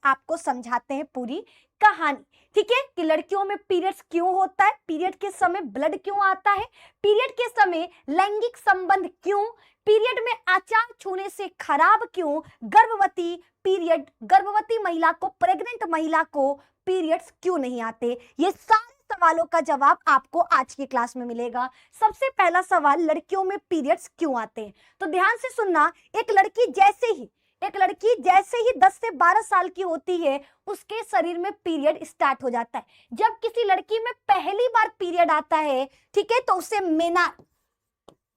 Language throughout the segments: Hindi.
आपको समझाते हैं पूरी कहानी, ठीक है, कि लड़कियों में पीरियड्स क्यों होता है, पीरियड के समय ब्लड क्यों आता है, पीरियड के समय लैंगिक संबंध क्यों, पीरियड में आचार छूने से खराब क्यों, गर्भवती महिला को, प्रेग्नेंट महिला को पीरियड्स क्यों नहीं आते, ये सारे सवालों का जवाब आपको आज की क्लास में मिलेगा। सबसे पहला सवाल, लड़कियों में पीरियड्स क्यों आते हैं? तो ध्यान से सुनना, एक लड़की जैसे ही 10 से 12 साल की होती है उसके शरीर में पीरियड स्टार्ट हो जाता है। जब किसी लड़की में पहली बार पीरियड आता है, ठीक है, तो उसे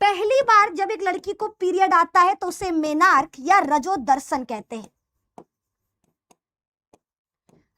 पहली बार जब एक लड़की को पीरियड आता है तो उसे मेनार्क या रजोदर्शन कहते हैं,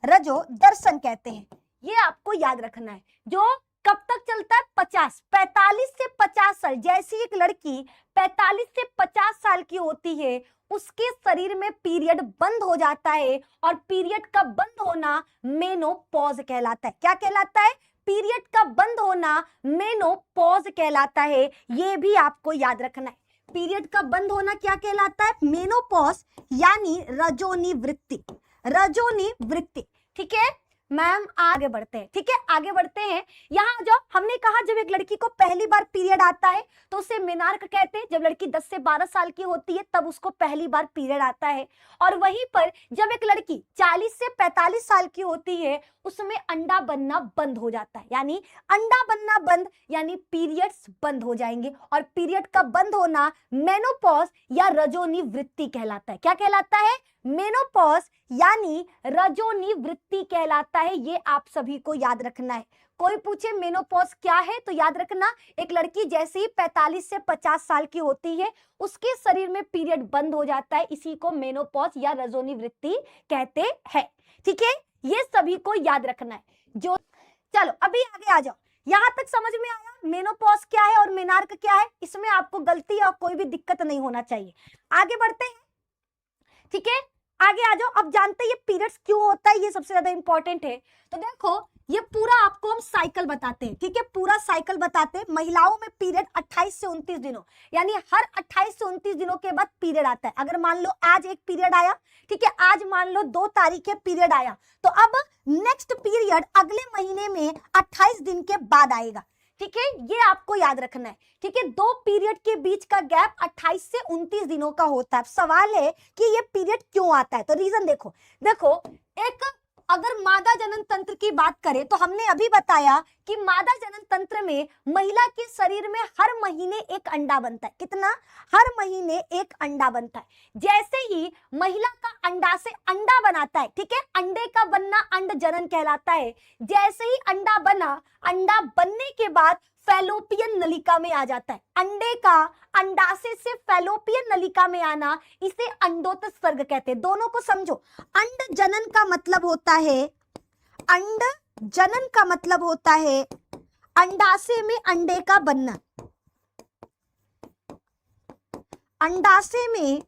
रजोदर्शन कहते हैं। ये आपको याद रखना है। जो कब तक चलता है? 45 से 50 साल। जैसी एक लड़की 45 से 50 साल की होती है उसके शरीर में पीरियड बंद हो जाता है, और पीरियड का बंद होना मेनोपॉज कहलाता है। क्या कहलाता है? पीरियड का बंद होना मेनोपॉज कहलाता है। ये भी आपको याद रखना है। पीरियड का बंद होना क्या कहलाता है? मेनोपॉज यानी रजोनिवृत्ति, रजोनिवृत्ति, ठीक है। मैम आगे बढ़ते हैं, ठीक है, आगे बढ़ते हैं। यहाँ जो हमने कहा जब एक लड़की को पहली बार पीरियड आता है तो उसे मेनार्क कहते हैं। जब लड़की 10 से 12 साल की होती है तब उसको पहली बार पीरियड आता है। और वहीं पर जब एक लड़की 40 से 45 साल की होती है उसमें अंडा बनना बंद हो जाता है, यानी अंडा बनना बंद यानी पीरियड्स बंद हो जाएंगे। और पीरियड का बंद होना मेनोपॉज या रजोनिवृत्ति कहलाता है। क्या कहलाता है? मेनोपॉज यानी रजोनिवृत्ति कहलाता है। ये आप सभी को याद रखना है। कोई पूछे मेनोपॉज क्या है तो याद रखना, एक लड़की जैसे ही 45 से 50 साल की होती है उसके शरीर में पीरियड बंद हो जाता है। इसी को मेनोपॉज या रजोनिवृत्ति कहते हैं, ठीक है। ये सभी को याद रखना है। जो चलो अभी आगे आ जाओ। यहां तक समझ में आया मेनोपॉज क्या है और मेनार्क क्या है? इसमें आपको गलती और कोई भी दिक्कत नहीं होना चाहिए। आगे बढ़ते हैं, ठीक है, आगे आ जाओ। अब जानते हैं ये पीरियड्स क्यों होता है, ये सबसे ज्यादा इंपॉर्टेंट है। तो देखो ये पूरा आपको हम साइकिल बताते हैं, ठीक है, पूरा साइकिल बताते हैं। महिलाओं में पीरियड 28 से 29 दिनों, यानी हर 28 से 29 दिनों के बाद पीरियड आता है। अगर मान लो आज एक पीरियड आया, ठीक है, आज मान लो 2 तारीख है पीरियड आया, तो अब नेक्स्ट पीरियड अगले महीने में 28 दिन के बाद आएगा, ठीक है। ये आपको याद रखना है, ठीक है। 2 पीरियड के बीच का गैप 28 से 29 दिनों का होता है। सवाल है कि ये पीरियड क्यों आता है, तो रीजन देखो एक अगर मादा जनन तंत्र की बात करें तो हमने अभी बताया कि मादा जनन तंत्र में महिला के शरीर में हर महीने एक अंडा बनता है। कितना? हर महीने एक अंडा बनता है। जैसे ही महिला का अंडा से अंडा बनाता है, ठीक है, अंडे का बनना अंड जनन कहलाता है। जैसे ही अंडा बना, अंडा बनने के बाद फैलोपियन नलिका में आ जाता है। अंडे का अंडाशय से फैलोपियन नलिका में आना, इसे अंडोत्सर्ग कहते हैं। दोनों को समझो। अंड जनन का मतलब होता है, अंड जनन का मतलब होता है अंडाशय में अंडे का बनना। अंडाशय में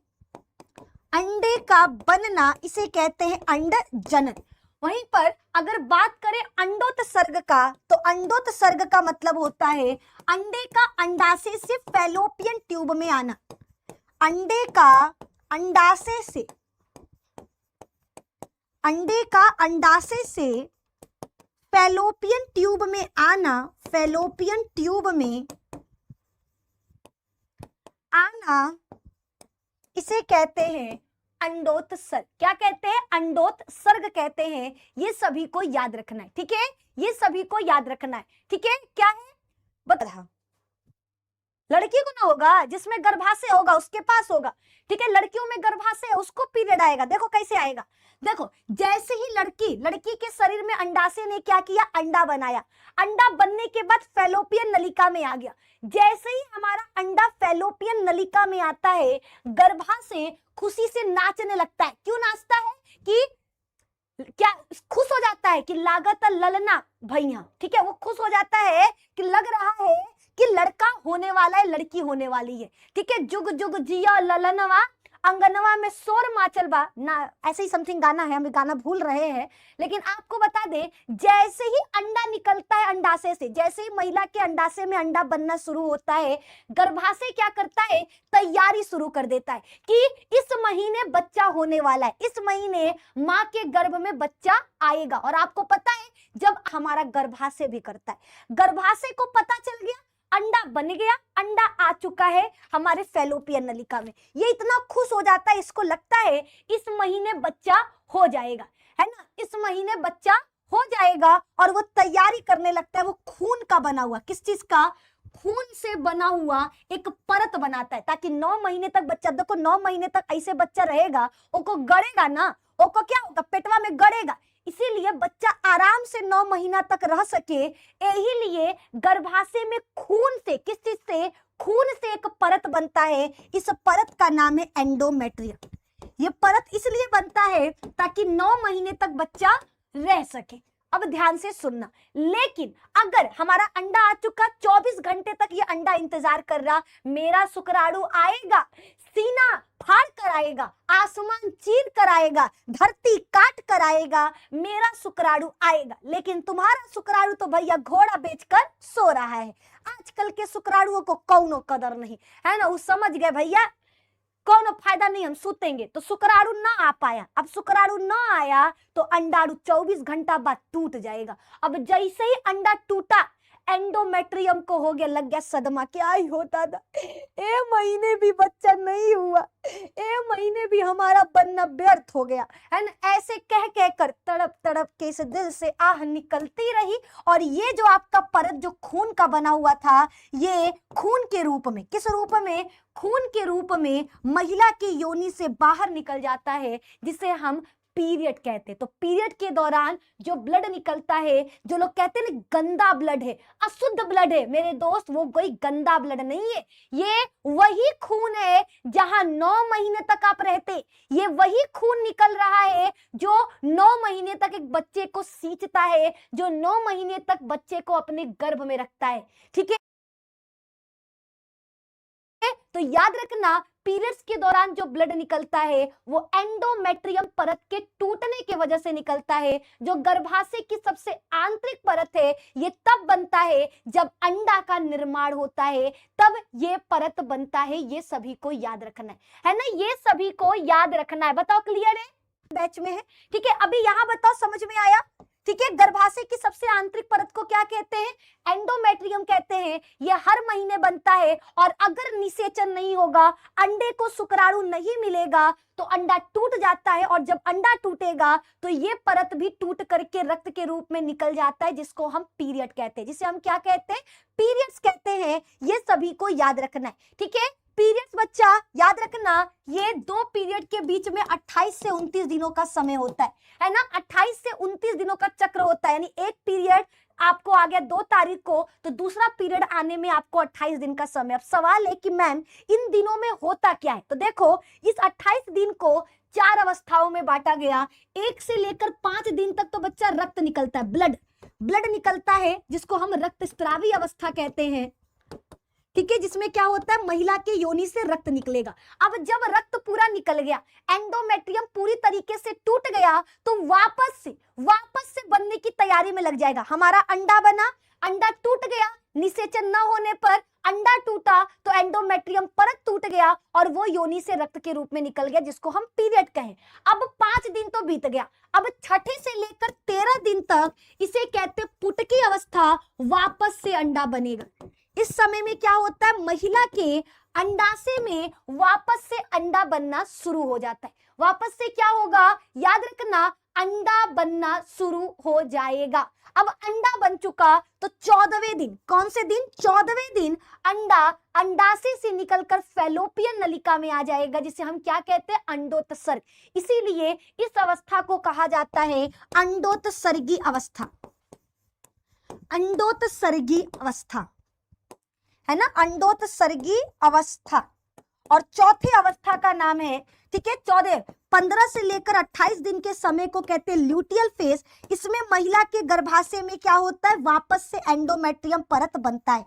अंडे का बनना इसे कहते हैं अंड जनन। वहीं पर अगर बात करें अंडोत्सर्ग का, तो अंडोत्सर्ग का मतलब होता है अंडे का अंडाशय से फैलोपियन ट्यूब में आना। अंडे का अंडाशय से, अंडे का अंडाशय से फैलोपियन ट्यूब में आना, फैलोपियन ट्यूब में आना इसे कहते हैं अंडोत्सर्ग। क्या कहते हैं? अंडोत्सर्ग कहते हैं। ये सभी को याद रखना है, ठीक है, ये सभी को याद रखना है, ठीक है। क्या है बता, लड़की को ना होगा, जिसमें गर्भाशय होगा उसके पास होगा, ठीक है। लड़कियों में गर्भाशय है उसको पीरियड आएगा। देखो कैसे आएगा, देखो जैसे ही लड़की के शरीर में अंडाशय ने क्या किया, अंडा बनाया। अंडा बनने के बाद फैलोपियन नलिका में आ गया। जैसे ही हमारा अंडा फैलोपियन नलिका में आता है, गर्भाशय खुशी से नाचने लगता है। क्यों नाचता है? कि क्या खुश हो जाता है कि लागत ललना भैया, ठीक है, वो खुश हो जाता है कि लग रहा है कि लड़का होने वाला है, लड़की होने वाली है, ठीक है। जुग जुग जिया ललनवा अंगनवा में शोर माचल बा ना, ऐसे ही समथिंग गाना है, हम गाना भूल रहे हैं, लेकिन आपको बता दें जैसे ही अंडा निकलता है अंडाशय से, जैसे ही महिला के अंडाशय में अंडा बनना शुरू होता है, गर्भाशय क्या करता है, तैयारी शुरू कर देता है कि इस महीने बच्चा होने वाला है, इस महीने माँ के गर्भ में बच्चा आएगा। और आपको पता है जब हमारा गर्भाशय भी करता है, गर्भाशय को पता चल गया अंडा बन गया, अंडा आ चुका है हमारे फैलोपियन नलिका में, ये इतना खुश हो जाता है, इसको लगता है इस महीने बच्चा हो जाएगा, है ना, इस महीने बच्चा हो जाएगा। और वो तैयारी करने लगता है, वो खून का बना हुआ, किस चीज का, खून से बना हुआ एक परत बनाता है, ताकि 9 महीने तक बच्चा, देखो 9 महीने तक ऐसे बच्चा रहेगा, ओको गड़ेगा ना, ओको क्या होगा, पेटवा में गड़ेगा, इसीलिए बच्चा आराम से 9 महीना तक रह सके, यही लिए गर्भाशय में खून से, किस चीज से, खून से एक परत बनता है, इस परत का नाम है एंडोमेट्रियम। ये परत इसलिए बनता है ताकि 9 महीने तक बच्चा रह सके। अब ध्यान से सुनना, लेकिन अगर हमारा अंडा आ चुका, 24 घंटे तक ये अंडा इंतजार कर रहा, मेरा शुक्राणु आएगा, सीना फाड़ कर आएगा, आसमान चीर कर आएगा, धरती काट कर आएगा, मेरा शुक्राणु आएगा, लेकिन तुम्हारा शुक्राणु तो भैया घोड़ा बेचकर सो रहा है। आजकल के शुक्राणुओं को कौनो कदर नहीं है ना, वो समझ गए भैया कौनो फायदा नहीं, हम सूतेंगे, तो शुक्राणु ना आ पाया। अब शुक्राणु ना आया तो अंडाणु 24 घंटा बाद टूट जाएगा। अब जैसे ही अंडा टूटा, एंडोमेट्रियम को हो गया, लग गया सदमा, क्या ही होता था, ए महीने भी बच्चा नहीं हुआ, ए महीने भी हमारा बनना व्यर्थ हो गया, है ना। ऐसे कह कह कर तड़प तड़प के इस दिल से आह निकलती रही, और ये जो आपका परत जो खून का बना हुआ था, ये खून के रूप में, किस रूप में, खून के रूप में महिला की योनि से बाहर निकल जाता है, जिसे हम पीरियड कहते हैं। तो पीरियड के दौरान जो ब्लड निकलता है, जो लोग कहते हैं ना गंदा ब्लड है, अशुद्ध ब्लड है, मेरे दोस्त वो कोई गंदा ब्लड नहीं है, ये वही खून है जहां 9 महीने तक आप रहते, ये वही खून निकल रहा है जो 9 महीने तक एक बच्चे को सींचता है, जो 9 महीने तक बच्चे को अपने गर्भ में रखता है, ठीक है। तो याद रखना, पीरियड्स के दौरान जो ब्लड निकलता है वो एंडोमेट्रियम परत के टूटने की वजह से निकलता है। जो गर्भाशय की सबसे आंतरिक परत है, ये तब बनता है जब अंडा का निर्माण होता है, तब ये परत बनता है। ये सभी को याद रखना है ना, ये सभी को याद रखना है। बताओ क्लियर है, बैच में है, ठीक है। अभी यहां बताओ समझ में आया, ठीक है। गर्भाशय की सबसे आंतरिक परत को क्या कहते हैं, एंडोमेट्रियम कहते हैं। ये हर महीने बनता है, और अगर निषेचन नहीं होगा, अंडे को शुक्राणु नहीं मिलेगा, तो अंडा टूट जाता है, और जब अंडा टूटेगा तो ये परत भी टूट करके रक्त के रूप में निकल जाता है, जिसको हम पीरियड कहते हैं, जिसे हम क्या कहते हैं, पीरियड्स कहते हैं। ये सभी को याद रखना है, ठीक है। पीरियड्स बच्चा याद रखना, ये 2 पीरियड के बीच में 28 से 29 दिनों का समय होता है ना, 28 से 29 दिनों का चक्र होता है, यानी एक पीरियड आपको आ गया 2 तारीख को, तो दूसरा पीरियड आने में आपको 28 दिन का समय। अब सवाल है कि मैम इन दिनों में होता क्या है, तो देखो इस 28 दिन को 4 अवस्थाओं में बांटा गया। 1 से लेकर 5 दिन तक तो बच्चा रक्त निकलता है, ब्लड निकलता है, जिसको हम रक्तस्रावी अवस्था कहते हैं, ठीक है, जिसमें क्या होता है, महिला के योनि से रक्त निकलेगा। अब जब रक्त पूरा निकल गया, एंडोमेट्रियम पूरी तरीके से टूट गया, तो वापस से बनने की तैयारी में लग जाएगा। हमारा अंडा बना, अंडा टूट गया, निषेचन न होने पर अंडा टूटा, तो एंडोमेट्रियम परत टूट गया, और वो योनि से रक्त के रूप में निकल गया, जिसको हम पीरियड कहें। अब 5 दिन तो बीत गया, अब 6ठे से लेकर 13 दिन तक इसे कहते पुटकी अवस्था, वापस से अंडा बनेगा। इस समय में क्या होता है, महिला के अंडाशय में वापस से अंडा बनना शुरू हो जाता है। वापस से क्या होगा, याद रखना, अंडा बनना शुरू हो जाएगा। अब अंडा बन चुका तो 14वें दिन, कौन से दिन, 14वें दिन अंडा अंडाशय से निकलकर फैलोपियन नलिका में आ जाएगा, जिसे हम क्या कहते हैं, अंडोत्सर्ग। इसीलिए इस अवस्था को कहा जाता है अंडोत्सर्गी अवस्था, अंडोत्सर्गी अवस्था, है ना, अंडोत्सर्गी अवस्था। और चौथी अवस्था का नाम है, ठीक है, 15 से लेकर 28 दिन के समय को कहते हैं ल्यूटियल फेज। इसमें महिला के गर्भाशय में क्या होता है, वापस से एंडोमेट्रियम परत बनता है।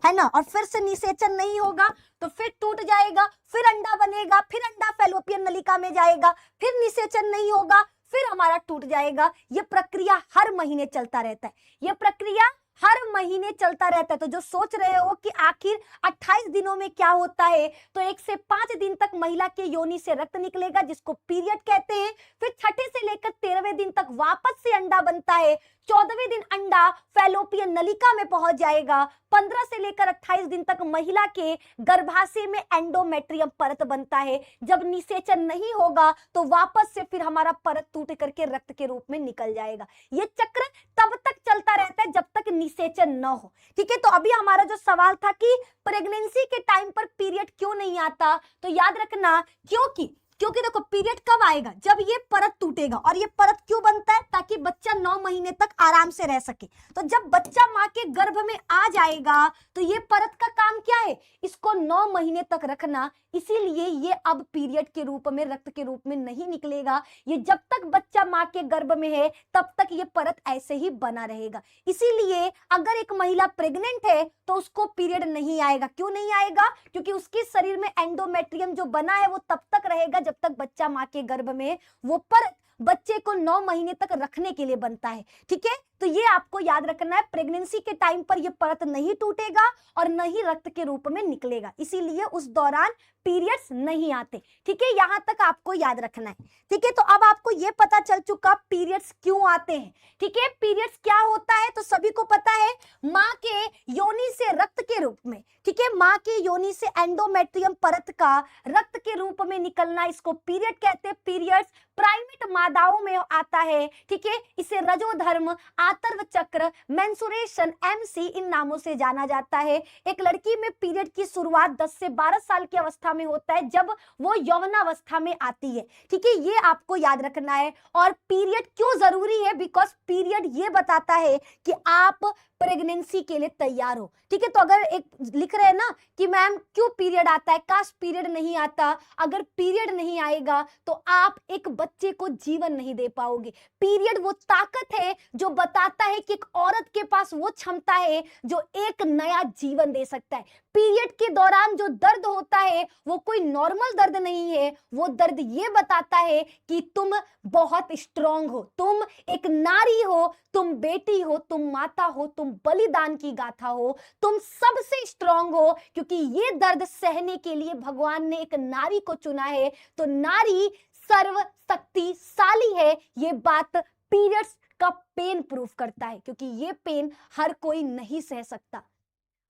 है ना, और फिर से निषेचन नहीं होगा तो फिर टूट जाएगा, फिर अंडा बनेगा, फिर अंडा फैलोपियन नलिका में जाएगा, फिर निषेचन नहीं होगा, फिर हमारा टूट जाएगा। ये प्रक्रिया हर महीने चलता रहता है, ये प्रक्रिया हर महीने चलता रहता है। तो जो सोच रहे हो कि आखिर 28 दिनों में क्या होता है, तो 1 से 5 दिन तक महिला के योनि से रक्त निकलेगा जिसको पीरियड कहते हैं। फिर छठे से लेकर 13वें दिन तक वापस से अंडा बनता है। 14वें दिन अंडा फैलोपियन नलिका में पहुंच जाएगा। 15 से लेकर 28 दिन तक महिला के गर्भाशय में एंडोमेट्रियम परत बनता है। जब निषेचन नहीं होगा तो वापस से फिर हमारा परत टूट करके रक्त के रूप में निकल जाएगा। ये चक्र तब तक चलता रहता है जब तक निषेचन न हो। ठीक है, तो अभी हमारा जो सवाल था कि प्रेगनेंसी के टाइम पर पीरियड क्यों नहीं आता, तो याद रखना क्योंकि देखो पीरियड कब आएगा, जब ये परत टूटेगा। और ये परत क्यों बनता है, ताकि बच्चा 9 महीने तक आराम से रह सके। तो जब बच्चा माँ के गर्भ में आ जाएगा तो ये परत का काम क्या है, इसको 9 महीने तक रखना। इसीलिए ये अब पीरियड के रूप में, रक्त के रूप में नहीं निकलेगा। ये जब तक बच्चा माँ के गर्भ में है तब तक ये परत ऐसे ही बना रहेगा। इसीलिए अगर एक महिला प्रेग्नेंट है तो उसको पीरियड नहीं आएगा। क्यों नहीं आएगा, क्योंकि उसके शरीर में एंडोमेट्रियम जो बना है वो तब तक रहेगा जब तक बच्चा माँ के गर्भ में। वो परत बच्चे को 9 महीने तक रखने के लिए बनता है। ठीक है, तो ये आपको याद रखना है, प्रेगनेंसी के टाइम पर ये परत नहीं टूटेगा और न ही रक्त के रूप में निकलेगा। इसीलिए उस दौरान पीरियड्स नहीं आते। ठीक है, यहां तक आपको याद रखना है। ठीक है, तो अब आपको ये पता चल चुका पीरियड्स क्यों आते हैं। ठीक है, पीरियड्स क्या होता है तो सभी को पता है, माँ के योनि से रक्त के रूप में। ठीक है, माँ के योनि से एंडोमेट्रियम परत का रक्त के रूप में निकलना, इसको पीरियड कहते हैं। पीरियड्स प्राइमेट मादाओं में आता है। ठीक है, इसे रजोधर्म, आतर्व चक्र, मेंसुरेशन, एमसी इन नामों से जाना जाता है। एक लड़की में पीरियड की शुरुआत 10 से 12 साल की अवस्था में होता है, जब वो यौवनावस्था में आती है। ठीक है, ये आपको याद रखना है। और पीरियड क्यों जरूरी है, बिकॉज पीरियड ये बताता है कि आप प्रेगनेंसी के लिए तैयार हो। ठीक है, तो अगर एक लिख रहे हैं ना कि मैम क्यों पीरियड आता है, काश पीरियड नहीं आता। अगर पीरियड नहीं आएगा तो आप एक बच्चे को जीवन नहीं दे पाओगे। पीरियड वो ताकत है जो बताता है कि एक औरत के पास वो क्षमता है जो एक नया जीवन दे सकता है। पीरियड के दौरान जो दर्द होता है वो कोई नॉर्मल दर्द नहीं है। वो दर्द ये बताता है कि तुम बहुत स्ट्रांग हो, तुम एक नारी हो, तुम बेटी हो, तुम माता हो, तुम बलिदान की गाथा हो, तुम सबसे स्ट्रांग हो, क्योंकि ये दर्द सहने के लिए भगवान ने एक नारी को चुना है। तो नारी सर्वशक्तिशाली है, ये बात पीरियड्स का पेन प्रूफ करता है। क्योंकि ये पेन हर कोई नहीं सह सकता,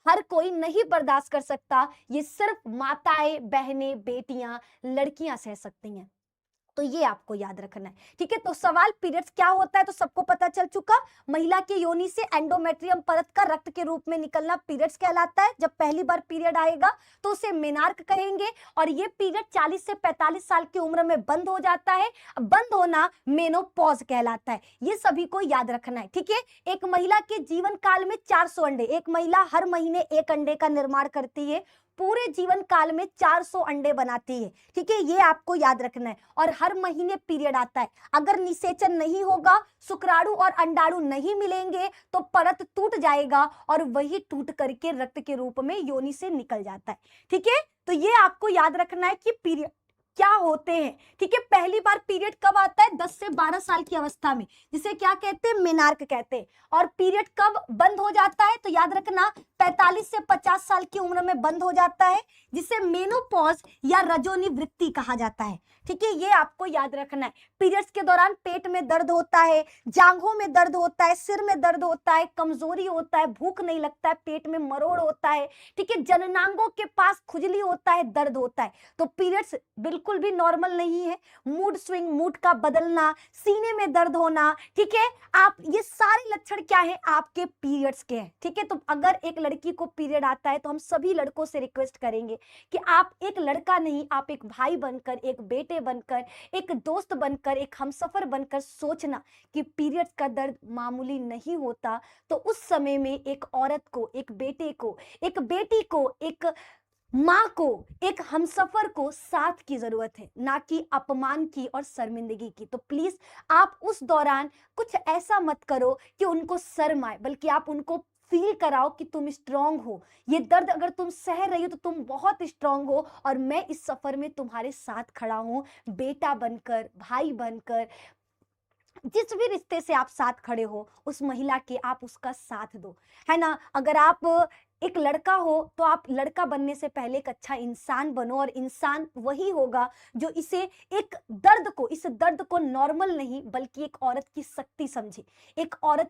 हर कोई नहीं बर्दाश्त कर सकता। ये सिर्फ माताएं, बहनें, बेटियां, लड़कियां सह सकती हैं। तो ये आपको याद रखना है। ठीक है, तो सवाल पीरियड्स क्या होता है तो सबको पता चल चुका। महिला के योनि से एंडोमेट्रियम परत का रक्त के रूप में निकलना पीरियड्स कहलाता है। जब पहली बार पीरियड आएगा तो उसे मेनार्क कहेंगे। और ये पीरियड 40 से 45 साल की उम्र में बंद हो जाता है। बंद होना मेनोपॉज कहलाता है। ये सभी को याद रखना है। ठीक है, एक महिला के जीवन काल में 400 अंडे, एक महिला हर महीने 1 अंडे का निर्माण करती है। पूरे जीवन काल में 400 अंडे बनाती है। ठीक है, ये आपको याद रखना है। और हर महीने पीरियड आता है। अगर निषेचन नहीं होगा, शुक्राणु और अंडाणु नहीं मिलेंगे तो परत टूट जाएगा और वही टूट करके रक्त के रूप में योनि से निकल जाता है। ठीक है, तो ये आपको याद रखना है कि पीरियड क्या होते हैं। ठीक है, पहली बार पीरियड कब आता है, 10 से 12 साल की अवस्था में, जिसे क्या कहते हैं, मेनार्क कहते हैं। और पीरियड कब बंद हो जाता है तो याद रखना 45 से 50 साल की उम्र में बंद हो जाता है, जिसे मेनोपॉज या रजोनिवृत्ति कहा जाता है। ठीक है, ये आपको याद रखना है। पीरियड्स के दौरान पेट में दर्द होता है, जांघों में दर्द होता है, सिर में दर्द होता है, कमजोरी होता है, भूख नहीं लगता है, पेट में मरोड़ होता है। ठीक है, जननांगों के पास खुजली होता है, दर्द होता है। तो पीरियड्स बिल्कुल भी नॉर्मल नहीं है। मूड स्विंग, मूड का बदलना, सीने में दर्द होना, ठीक है, आप ये सारे लक्षण क्या है, आपके पीरियड्स के हैं। ठीक है, तो अगर एक लड़की को पीरियड आता है तो हम सभी लड़कों से रिक्वेस्ट करेंगे कि आप एक लड़का नहीं, आप एक भाई बनकर, एक बेटे बनकर, एक दोस्त बनकर, एक हमसफर बनकर सोचना कि पीरियड्स का दर्द मामूली नहीं होता। तो उस समय में एक औरत को, एक बेटे को, एक बेटी को, एक माँ को, एक हमसफर को साथ की जरूरत है, ना कि अपमान की और शर्मिंदगी की। तो प्लीज आप उस दौरान कुछ ऐसा मत करो कि उनको शर्म आए, बल्कि आप उनको फील कराओ कि तुम स्ट्रांग हो। ये दर्द अगर तुम सह रही हो तो तुम बहुत स्ट्रांग हो, और मैं इस सफर में तुम्हारे साथ खड़ा हूं, बेटा बनकर, भाई बनकर। जिस भी रिश्ते से आप साथ खड़े हो उस महिला के, आप उसका साथ दो, है ना। अगर आप एक लड़का हो तो आप लड़का बनने से पहले एक अच्छा इंसान बनो, और इंसान वही होगा जो इसे एक दर्द को, इस दर्द को नॉर्मल नहीं बल्कि एक औरत की शक्ति समझे, एक औरत